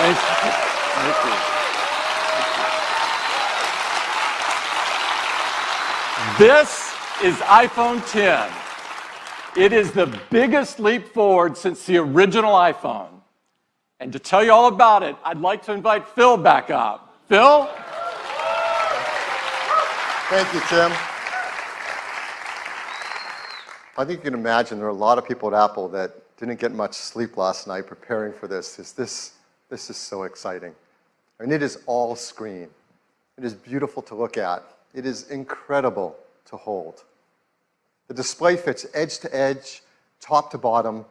Thank you. Thank you. This is iPhone 10. It is the biggest leap forward since the original iPhone. And to tell you all about it, I'd like to invite Phil back up. Phil? Thank you, Tim. I think you can imagine there are a lot of people at Apple that didn't get much sleep last night preparing for this. This is so exciting. I mean, it is all screen. It is beautiful to look at. It is incredible to hold. The display fits edge to edge, top to bottom.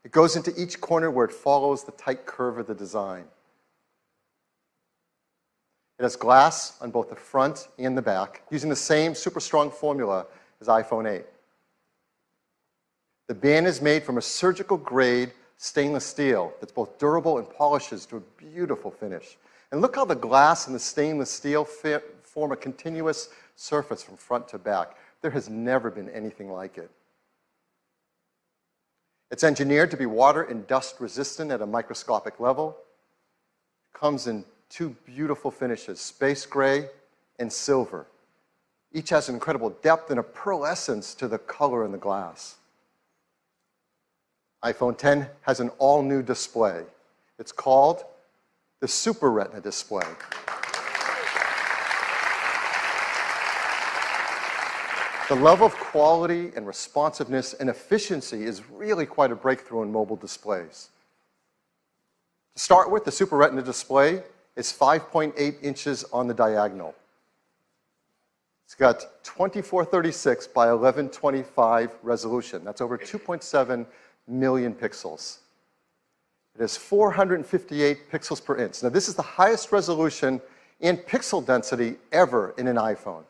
It goes into each corner where it follows the tight curve of the design. It has glass on both the front and the back, using the same super strong formula as iPhone 8. The band is made from a surgical grade stainless steel that's both durable and polishes to a beautiful finish. And look how the glass and the stainless steel form a continuous surface from front to back. There has never been anything like it. It's engineered to be water and dust resistant at a microscopic level. It comes in two beautiful finishes, space gray and silver. Each has an incredible depth and a pearlescence to the color in the glass. iPhone 10 has an all-new display. It's called the Super Retina display. The level of quality and responsiveness and efficiency is really quite a breakthrough in mobile displays. To start with, the Super Retina display is 5.8 inches on the diagonal. It's got 2436 by 1125 resolution. That's over 2.7 million pixels. It has 458 pixels per inch. Now, this is the highest resolution and pixel density ever in an iPhone.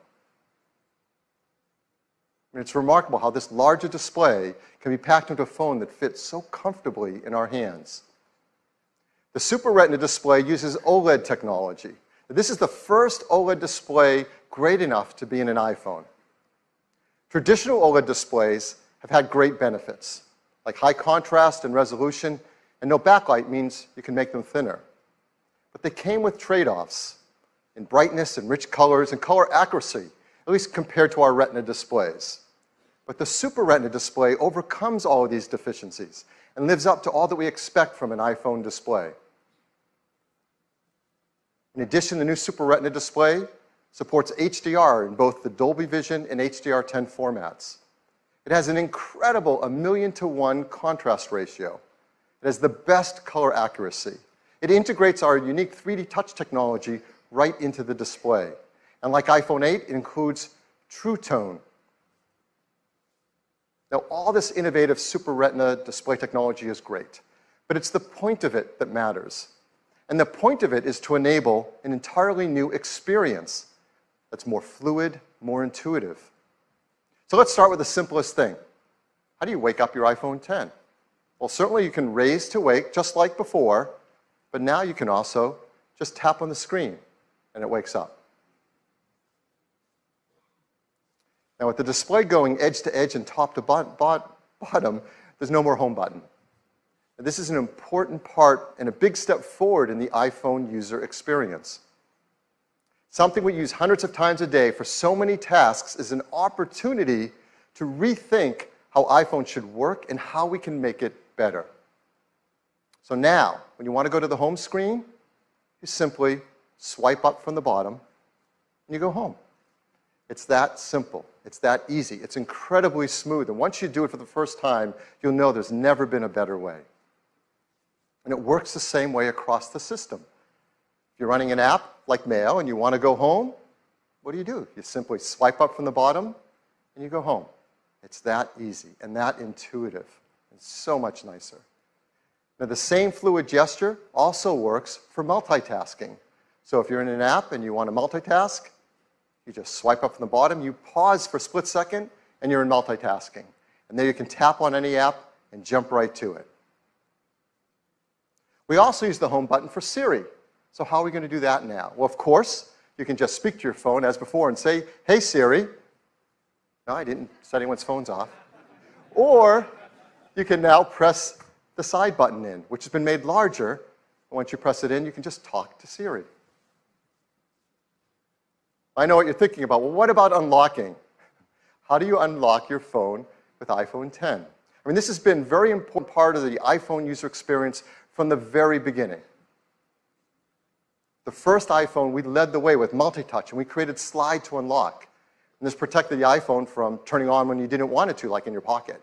And it's remarkable how this larger display can be packed into a phone that fits so comfortably in our hands. The Super Retina display uses OLED technology. This is the first OLED display great enough to be in an iPhone. Traditional OLED displays have had great benefits, like high contrast and resolution, and no backlight means you can make them thinner. But they came with trade-offs in brightness and rich colors and color accuracy, at least compared to our Retina displays. But the Super Retina display overcomes all of these deficiencies and lives up to all that we expect from an iPhone display. In addition, the new Super Retina display supports HDR in both the Dolby Vision and HDR10 formats. It has an incredible 1,000,000 to 1 contrast ratio. It has the best color accuracy. It integrates our unique 3D touch technology right into the display. And like iPhone 8, it includes True Tone. Now, all this innovative Super Retina display technology is great, but it's the point of it that matters. And the point of it is to enable an entirely new experience that's more fluid, more intuitive. So let's start with the simplest thing. How do you wake up your iPhone 10? Well, certainly you can raise to wake just like before, but now you can also just tap on the screen and it wakes up. Now, with the display going edge to edge and top to bottom, there's no more home button. And this is an important part and a big step forward in the iPhone user experience. Something we use hundreds of times a day for so many tasks is an opportunity to rethink how iPhone should work and how we can make it better. So now, when you want to go to the home screen, you simply swipe up from the bottom and you go home. It's that simple. It's that easy. It's incredibly smooth. And once you do it for the first time, you'll know there's never been a better way. And it works the same way across the system. If you're running an app like Mail and you want to go home, what do? You simply swipe up from the bottom and you go home. It's that easy and that intuitive and so much nicer. Now, the same fluid gesture also works for multitasking. So if you're in an app and you want to multitask, you just swipe up from the bottom, you pause for a split second, and you're in multitasking. And then you can tap on any app and jump right to it. We also use the home button for Siri. So how are we going to do that now? Well, of course, you can just speak to your phone as before and say, "Hey, Siri." No, I didn't set anyone's phones off. Or you can now press the side button in, which has been made larger Once you press it in, you can just talk to Siri. I know what you're thinking about. Well, what about unlocking? How do you unlock your phone with iPhone 10? I mean, this has been a very important part of the iPhone user experience from the very beginning. The first iPhone, we led the way with multi-touch, and we created slide to unlock. And this protected the iPhone from turning on when you didn't want it to, like in your pocket.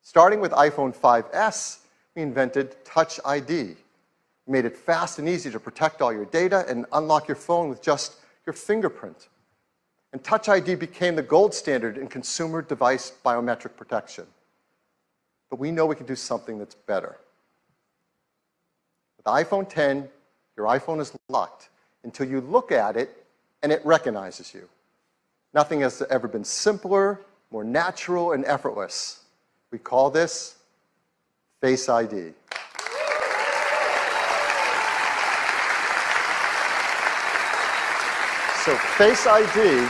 Starting with iPhone 5S, we invented Touch ID. We made it fast and easy to protect all your data and unlock your phone with just your fingerprint. And Touch ID became the gold standard in consumer device biometric protection. But we know we can do something that's better. With iPhone 10, your iPhone is locked until you look at it and it recognizes you. Nothing has ever been simpler, more natural, and effortless. We call this Face ID. So Face ID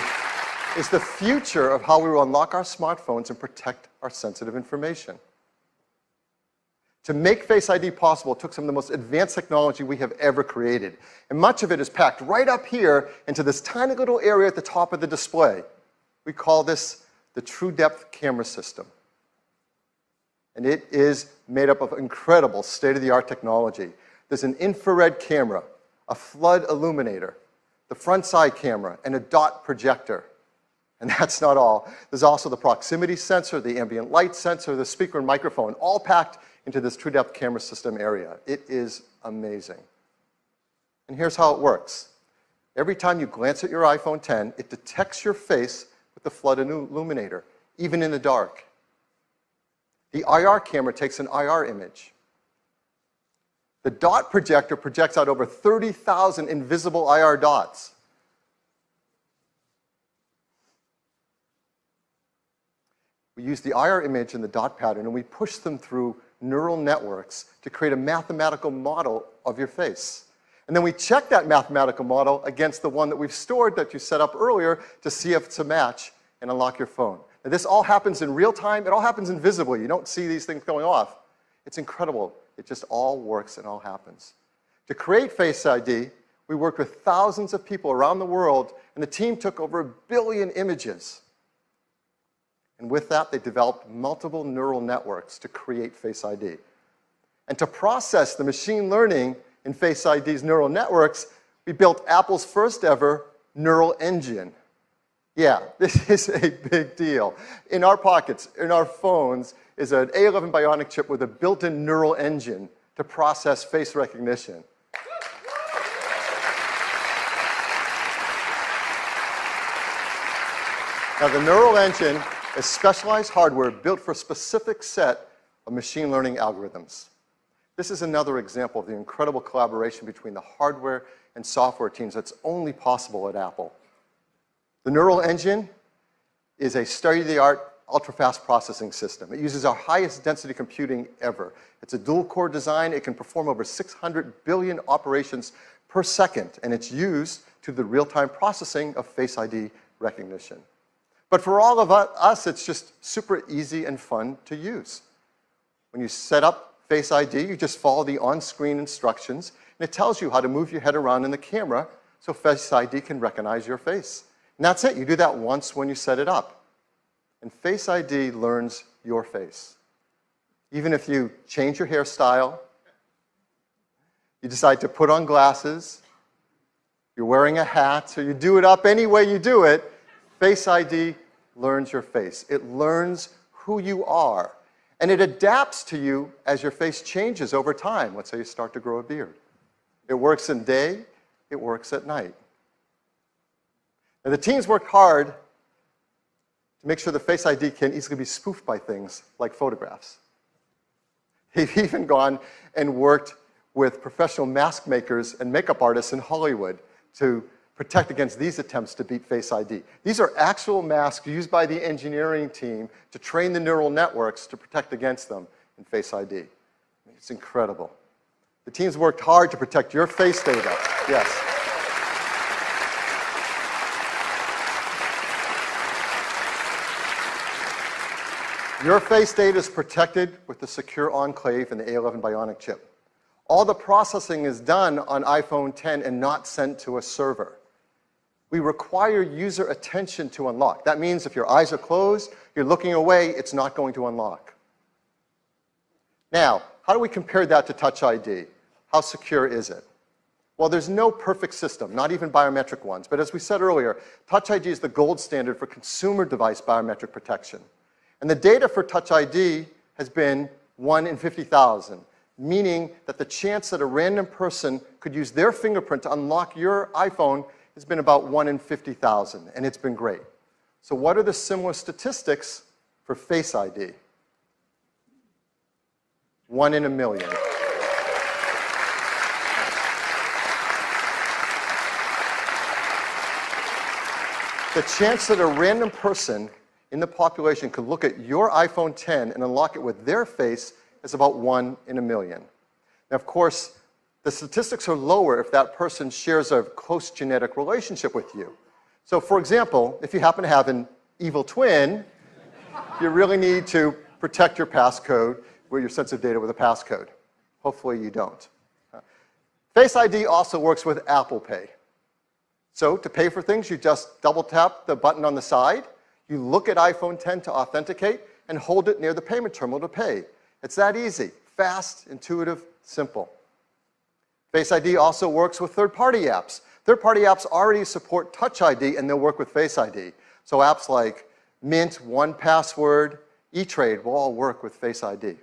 is the future of how we will unlock our smartphones and protect our sensitive information. To make Face ID possible, it took some of the most advanced technology we have ever created. And much of it is packed right up here into this tiny little area at the top of the display. We call this the True Depth Camera System. And it is made up of incredible state-of-the-art technology. There's an infrared camera, a flood illuminator, the front side camera, and a dot projector. And that's not all. There's also the proximity sensor, the ambient light sensor, the speaker and microphone, all packed into this True Depth Camera System area. It is amazing. And here's how it works. Every time you glance at your iPhone 10, it detects your face with the flood illuminator, even in the dark. The IR camera takes an IR image. The dot projector projects out over 30,000 invisible IR dots. We use the IR image and the dot pattern, and we push them through neural networks to create a mathematical model of your face. And then we check that mathematical model against the one that we've stored that you set up earlier to see if it's a match and unlock your phone. Now, this all happens in real time. It all happens invisibly. You don't see these things going off. It's incredible. It just all works and all happens. To create Face ID, we worked with thousands of people around the world, and the team took over 1 billion images. And with that, they developed multiple neural networks to create Face ID. And to process the machine learning in Face ID's neural networks, we built Apple's first ever neural engine. Yeah, this is a big deal. In our pockets, in our phones, is an A11 Bionic chip with a built-in neural engine to process face recognition. Now, the neural engine is specialized hardware built for a specific set of machine learning algorithms. This is another example of the incredible collaboration between the hardware and software teams that's only possible at Apple. The neural engine is a state-of-the-art, ultra-fast processing system. It uses our highest density computing ever. It's a dual-core design. It can perform over 600 billion operations per second, and it's used to the real-time processing of Face ID recognition. But for all of us, it's just super easy and fun to use. When you set up Face ID, you just follow the on-screen instructions, and it tells you how to move your head around in the camera so Face ID can recognize your face. And that's it. You do that once when you set it up. And Face ID learns your face. Even if you change your hairstyle, you decide to put on glasses, you're wearing a hat, so you do it up any way you do it, Face ID learns your face. It learns who you are. And it adapts to you as your face changes over time. Let's say you start to grow a beard. It works in day, it works at night. And the teams worked hard to make sure the Face ID can easily be spoofed by things like photographs. They've even gone and worked with professional mask makers and makeup artists in Hollywood to protect against these attempts to beat Face ID. These are actual masks used by the engineering team to train the neural networks to protect against them in Face ID. It's incredible. The teams worked hard to protect your face data. Yes. Your face data is protected with the secure enclave in the A11 Bionic chip. All the processing is done on iPhone X and not sent to a server. We require user attention to unlock. That means if your eyes are closed, you're looking away, it's not going to unlock. Now, how do we compare that to Touch ID? How secure is it? Well, there's no perfect system, not even biometric ones. But as we said earlier, Touch ID is the gold standard for consumer device biometric protection. And the data for Touch ID has been 1 in 50,000, meaning that the chance that a random person could use their fingerprint to unlock your iPhone has been about 1 in 50,000, and it's been great. So what are the similar statistics for Face ID? 1 in a million. The chance that a random person in the population could look at your iPhone X and unlock it with their face is about 1 in a million. Now, of course, the statistics are lower if that person shares a close genetic relationship with you. So, for example, if you happen to have an evil twin, you really need to protect your passcode, with your sensitive data with a passcode. Hopefully you don't. Face ID also works with Apple Pay. So to pay for things, you just double tap the button on the side, you look at iPhone X to authenticate, and hold it near the payment terminal to pay. It's that easy, fast, intuitive, simple. Face ID also works with third-party apps. Third-party apps already support Touch ID, and they'll work with Face ID. So apps like Mint, 1Password, eTrade will all work with Face ID.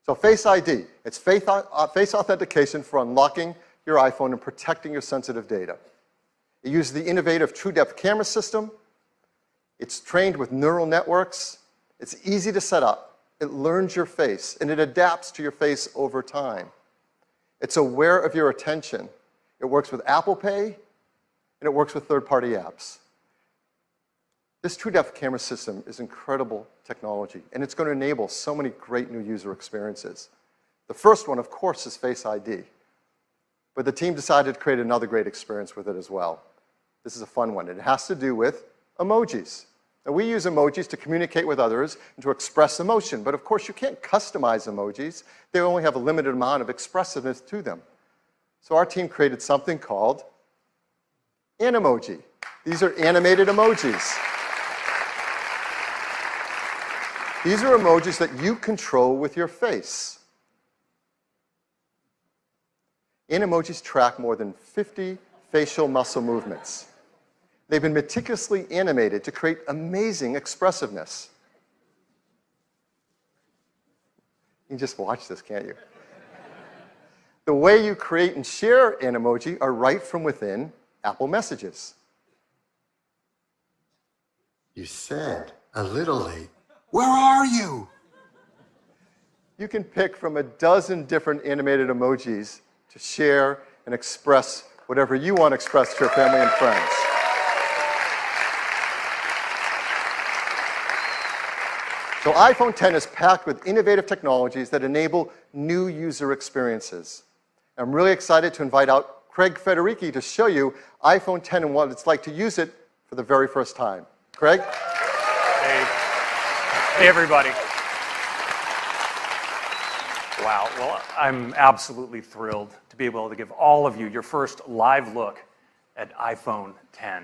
So Face ID, it's face authentication for unlocking your iPhone and protecting your sensitive data. It uses the innovative TrueDepth camera system. It's trained with neural networks. It's easy to set up. It learns your face, and it adapts to your face over time. It's aware of your attention. It works with Apple Pay, and it works with third-party apps. This TrueDepth camera system is incredible technology, and it's going to enable so many great new user experiences. The first one, of course, is Face ID. But the team decided to create another great experience with it as well. This is a fun one. It has to do with emojis. Now, we use emojis to communicate with others and to express emotion. But of course, you can't customize emojis. They only have a limited amount of expressiveness to them. So our team created something called Animoji. These are animated emojis. These are emojis that you control with your face. Animojis track more than 50 facial muscle movements. They've been meticulously animated to create amazing expressiveness. You can just watch this, can't you? The way you create and share Animoji are right from within Apple Messages. You said a little late. Where are you? You can pick from a dozen different animated emojis to share and express whatever you want to express to your family and friends. So iPhone X is packed with innovative technologies that enable new user experiences. I'm really excited to invite out Craig Federici to show you iPhone X and what it's like to use it for the very first time. Craig? Hey. Hey, everybody. Wow, well, I'm absolutely thrilled to be able to give all of you your first live look at iPhone X.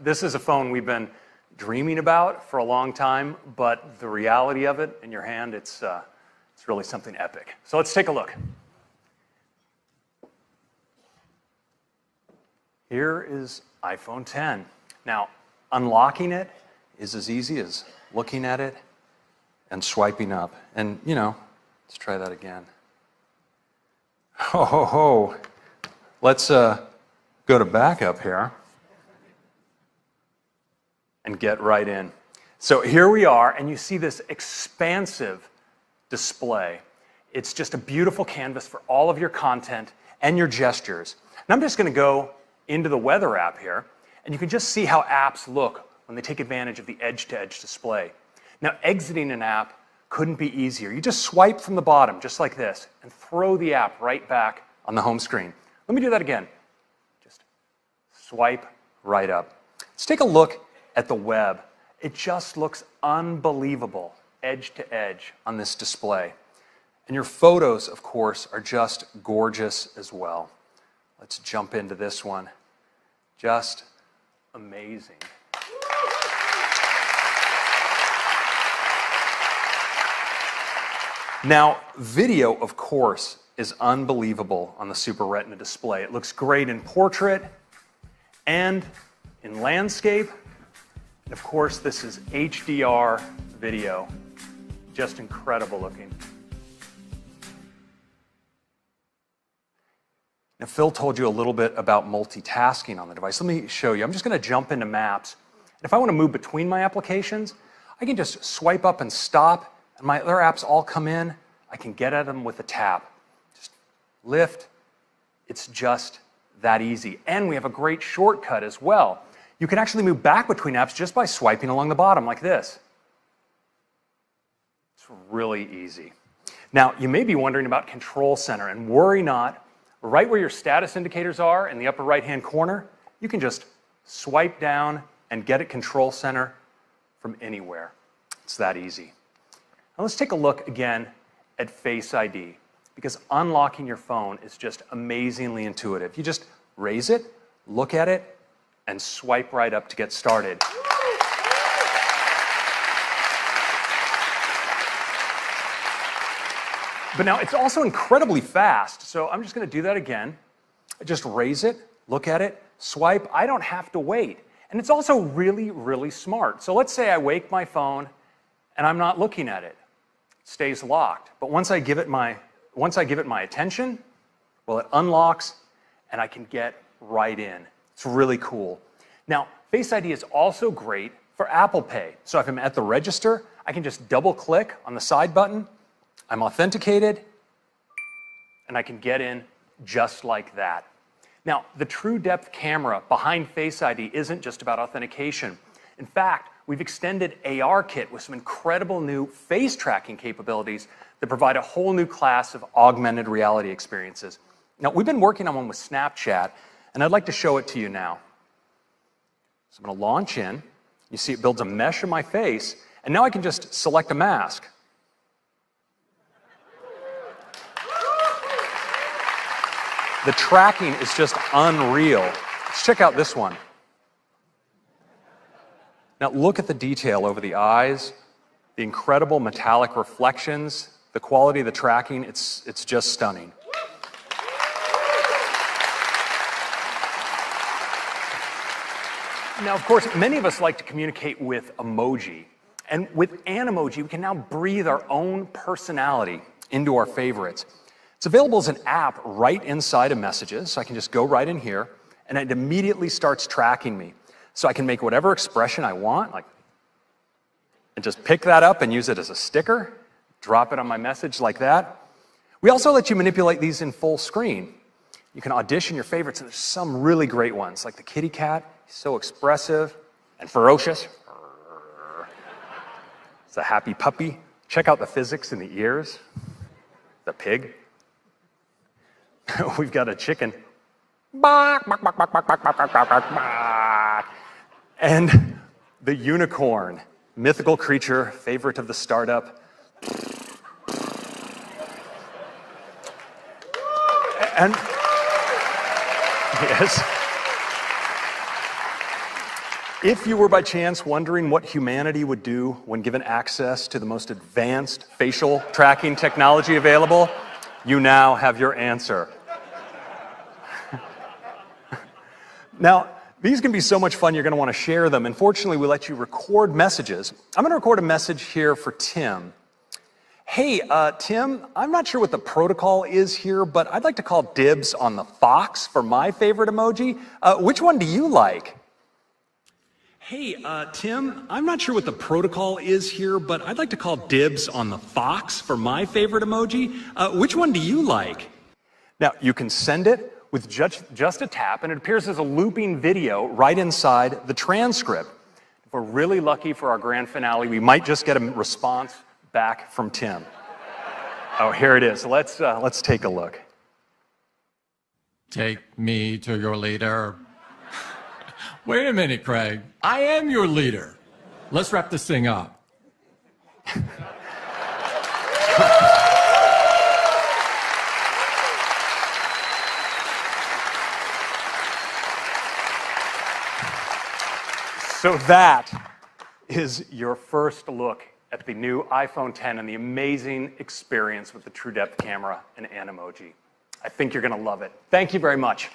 This is a phone we've been dreaming about for a long time, but the reality of it in your hand, it's really something epic. So let's take a look. Here is iPhone X. Now, unlocking it is as easy as looking at it and swiping up. And, you know, let's try that again. Ho, ho, ho. Let's go to backup here and get right in. So here we are, and you see this expansive display. It's just a beautiful canvas for all of your content and your gestures. And I'm just going to go into the weather app here, and you can just see how apps look when they take advantage of the edge-to-edge display. Now, exiting an app couldn't be easier. You just swipe from the bottom, just like this, and throw the app right back on the home screen. Let me do that again. Just swipe right up. Let's take a look at the web. It just looks unbelievable, edge to edge on this display. And your photos, of course, are just gorgeous as well. Let's jump into this one. Just amazing. Now, video, of course, is unbelievable on the Super Retina display. It looks great in portrait and in landscape. And of course, this is HDR video. Just incredible looking. Now, Phil told you a little bit about multitasking on the device. Let me show you. I'm just going to jump into Maps. And if I want to move between my applications, I can just swipe up and stop, and my other apps all come in. I can get at them with a tap. Just lift. It's just that easy. And we have a great shortcut as well. You can actually move back between apps just by swiping along the bottom like this. It's really easy. Now, you may be wondering about Control Center, and worry not. Right where your status indicators are in the upper right-hand corner, you can just swipe down and get at Control Center from anywhere. It's that easy. Now let's take a look again at Face ID, because unlocking your phone is just amazingly intuitive. You just raise it, look at it, and swipe right up to get started. But now it's also incredibly fast, so I'm just going to do that again. Just raise it, look at it, swipe. I don't have to wait. And it's also really, really smart. So let's say I wake my phone and I'm not looking at it. It stays locked. But once I give it my attention, well, it unlocks and I can get right in. It's really cool. Now, Face ID is also great for Apple Pay. So if I'm at the register, I can just double click on the side button. I'm authenticated, and I can get in just like that. Now, the true depth camera behind Face ID isn't just about authentication. In fact, we've extended ARKit with some incredible new face tracking capabilities that provide a whole new class of augmented reality experiences. Now, we've been working on one with Snapchat, and I'd like to show it to you now. So I'm going to launch in. You see it builds a mesh of my face, and now I can just select a mask. The tracking is just unreal. Let's check out this one. Now look at the detail over the eyes, the incredible metallic reflections, the quality of the tracking, it's just stunning. Now, of course, many of us like to communicate with emoji. And with Animoji, we can now breathe our own personality into our favorites. It's available as an app right inside of Messages, so I can just go right in here, and it immediately starts tracking me. So I can make whatever expression I want, and just pick that up and use it as a sticker, drop it on my message like that. We also let you manipulate these in full screen. You can audition your favorites, and there's some really great ones, like the kitty cat. He's so expressive and ferocious. It's a happy puppy. Check out the physics in the ears. The pig. We've got a chicken. And the unicorn, mythical creature, favorite of the startup. And yes. If you were by chance wondering what humanity would do when given access to the most advanced facial tracking technology available, you now have your answer. Now, these can be so much fun, you're going to want to share them. And fortunately, we let you record messages. I'm going to record a message here for Tim. Hey, Tim, I'm not sure what the protocol is here, but I'd like to call dibs on the fox for my favorite emoji. Which one do you like? Hey, Tim, I'm not sure what the protocol is here, but I'd like to call dibs on the fox for my favorite emoji. Which one do you like? Now, you can send it with just a tap, and it appears as a looping video right inside the transcript. If we're really lucky for our grand finale, we might just get a response back from Tim. Oh, here it is. Let's take a look. Take me to your leader. Wait a minute, Craig. I am your leader. Let's wrap this thing up. So that is your first look at the new iPhone 10 and the amazing experience with the True Depth camera and Animoji. I think you're going to love it. Thank you very much.